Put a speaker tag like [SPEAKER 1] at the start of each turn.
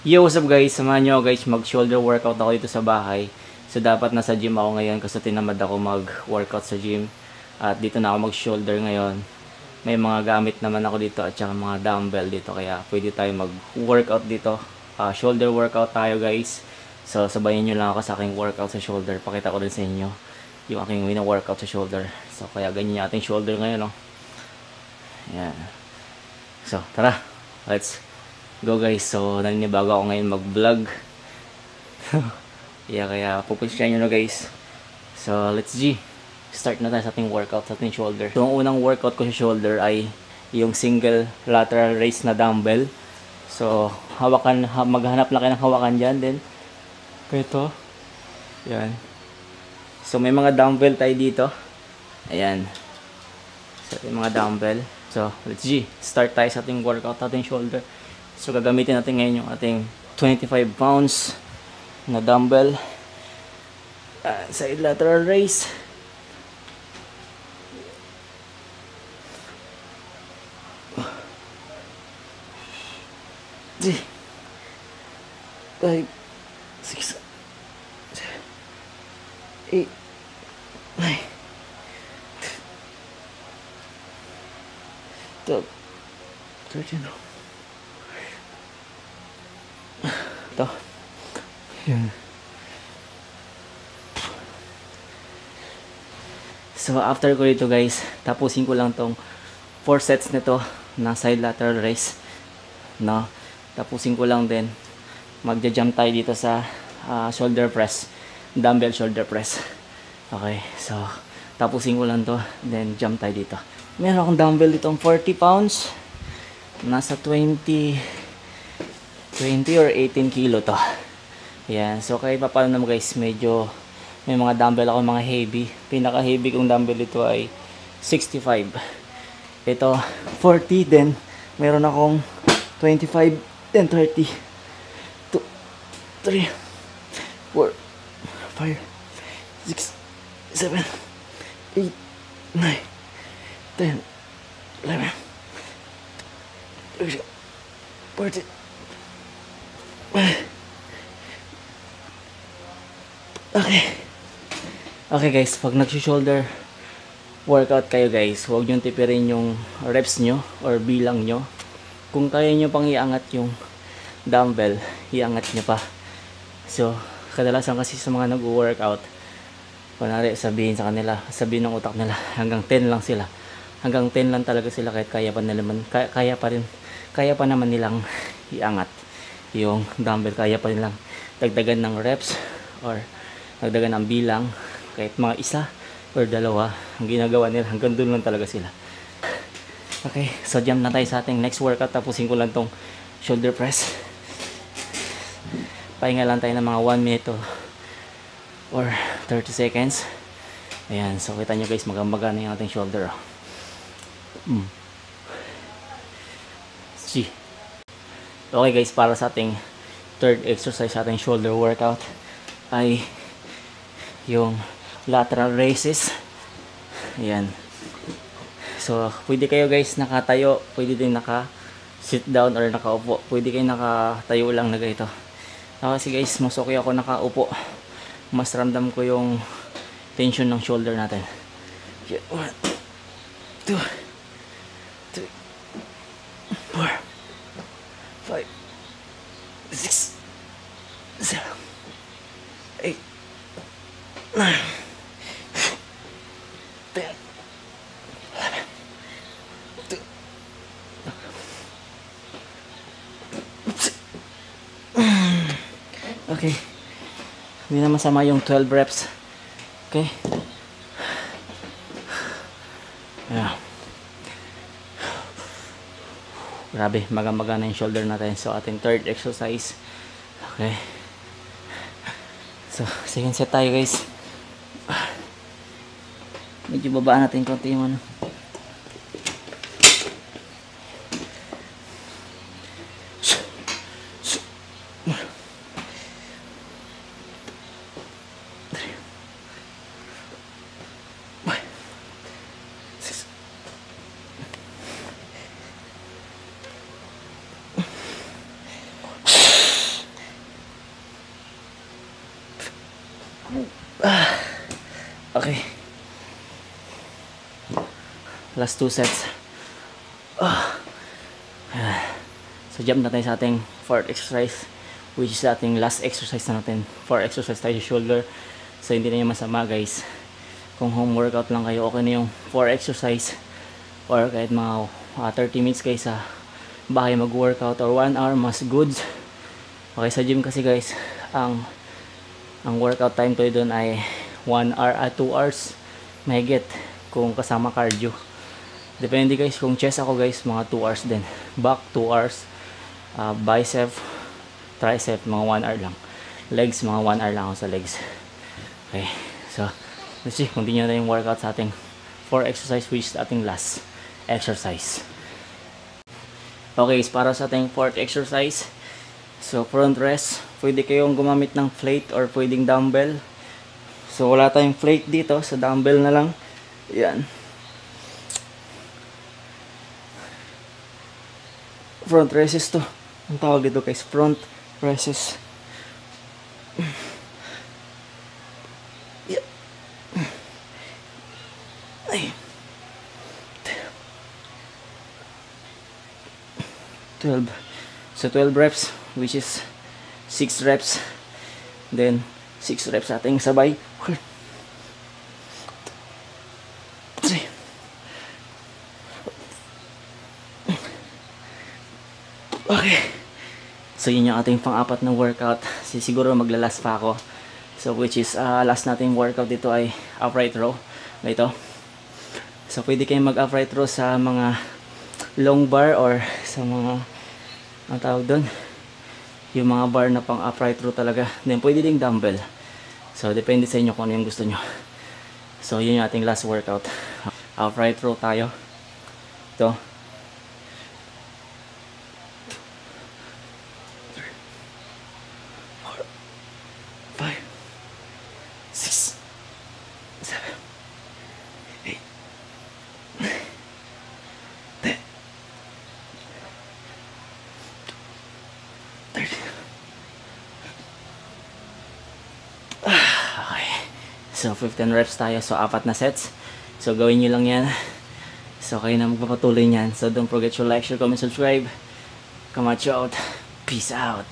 [SPEAKER 1] Yo, what's up guys? Samahan nyo guys, mag-shoulder workout ako dito sa bahay. So dapat nasa gym ako ngayon kasi tinamad ako mag-workout sa gym. At dito na ako mag-shoulder ngayon. May mga gamit naman ako dito at saka mga dumbbell dito. Kaya pwede tayo mag-workout dito. Shoulder workout tayo guys. So sabayin nyo lang ako sa aking workout sa shoulder. Pakita ko din sa inyo yung aking wina-workout sa shoulder. So kaya ganyan yung ating shoulder ngayon, no? Yan. So tara, let's go guys. So naninibago ako ngayon mag-vlog. Kaya pupushyan nyo na guys. So let's start na tayo sa ating workout sa ating shoulder. So ang unang workout ko sa shoulder ay yung single lateral raise na dumbbell. So maghanap lang kayo ng hawakan dyan. Then ito, yan. So may mga dumbbell tayo dito. Ayan. So yung mga dumbbell. So let's start tayo sa ating workout sa ating shoulder. So gagamitin natin ngayon yung ating 25 pounds na dumbbell, side lateral raise. Five, 6, 8, 9, 12, 13. Ito. Yan. So after ko dito guys, tapusin ko lang tong 4 sets nito na side lateral raise, no? Tapusin ko lang din. Magja-jump tayo dito sa shoulder press, dumbbell shoulder press. Okay, so tapusin ko lang to, then jump tayo dito. Meron akong dumbbell dito 40 pounds. Nasa 20 or 18 kilo to. Yan, so kahit pa paano naman guys, medyo may mga dumbbell ako, mga heavy. Pinaka heavy kong dumbbell ito ay 65. Ito 40, then meron akong 25, then 30, 2, 3, 4, 5, 6, 7, 8, 9, 10, 11, 12, 14. Okay guys, pag nag-shoulder workout kayo guys, huwag nyo tipirin yung reps nyo or bilang nyo. Kung kaya nyo pang iangat yung dumbbell, iangat nyo pa. So kadalasan kasi sa mga nag-workout, kunwari sabihin sa kanila, sabihin ng utak nila, hanggang 10 lang sila. Hanggang 10 lang talaga sila, kahit kaya pa naman nilang iangat yung dumbbell, kaya pa nilang dagdagan ng reps or dagdagan ng bilang, kahit mga isa or dalawa, ang ginagawa nila hanggang doon lang talaga sila. Okay, so jump na tayo sa ating next workout. Tapusin ko lang tong shoulder press. Pahinga lang tayo ng mga 1 minute or 30 seconds. Ayan, so kita nyo guys, magamaga na yung ating shoulder. Okay guys, para sa ating third exercise sa ating shoulder workout ay yung lateral raises. Ayan. So pwede kayo guys nakatayo, pwede din naka sit down or nakaupo. Pwede kayo nakatayo lang na ganito. Kasi guys, mas okay ako nakaupo. Mas ramdam ko yung tension ng shoulder natin. 1, 2, 3, 4, 5, 6, 7, 8, 9, 10, 11, 12. Okay. Hindi na masama yung 12 reps. Okay. Yeah. Grabe, maga-maga na yung shoulder natin. So ating third exercise. Okay. So second set tayo guys. Medyo babaan natin konti yung ano. Okay. Last 2 sets. So jump na tayo sa ating 4th exercise, which is ating last exercise na natin. 4 exercise tayo sa shoulder. So hindi na yung masama guys. Kung home workout lang kayo, okay na yung 4 exercise. Or kahit mga 30 minutes kayo sa bahay mag-workout or 1 hour, mas good. Okay, sa gym kasi guys, ang workout time ko doon ay 1 hour at 2 hours mahigit kung kasama cardio. Depende guys, kung chest ako guys, mga 2 hours din. Back 2 hours. Bicep, tricep, mga 1 hour lang. Legs, mga 1 hour lang ako sa legs. Okay, so let's see, continue na yung workout sa ating 4 exercise, which is ating last exercise. Okay, para sa ating 4th exercise, so front rest, pwede kayong gumamit ng plate or pwedeng dumbbell. So wala tayong plate dito, sa dumbbell na lang. Yan. Front presses to. Ang tawag dito guys, front presses. Yeah. Ay. 12. So 12 reps, which is 6 reps. Then 6 reps ating sabay. 3. Okay. So yun yung ating pang-apat na workout. Siguro maglalas pa ako. So which is last nating workout dito ay upright row. Ito. So pwede kayong mag-upright row sa mga long bar or sa mga ang tawag doon, yung mga bar na pang upright row talaga. Then pwede ding dumbbell. So depende sa inyo kung ano yung gusto nyo. So yun yung ating last workout. Upright row tayo. Ito. 5, 6, 7, 8, 10, 30. Okay. So 15 reps tayo. So 4 na sets. So gawin nyo lang yan. So kayo na magpapatuloy nyan. So don't forget to like, share, comment, subscribe. Camacho out. Peace out.